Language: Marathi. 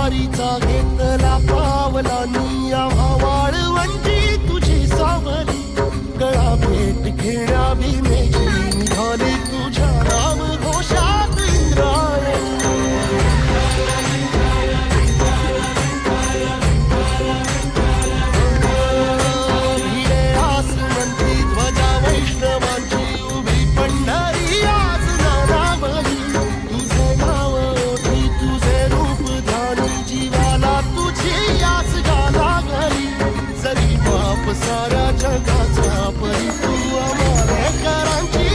वारीचा घेतला पावलांनी आम्हा वाळवंटी तुझी सावली गळा भेट घेण्या भीमेची निघाली तुझ्या नाम घोषात इंद्रायणी भिडे आसमंती ध्वजा वैष्णवांची उभी पंढरी आज नारावली तुझे नाव ओठी तुझे रूप ध्यानी जीवाला तुझी आस गाला घरी जरी बाप साऱ्या जगाचा परी तू आम्हाला करांची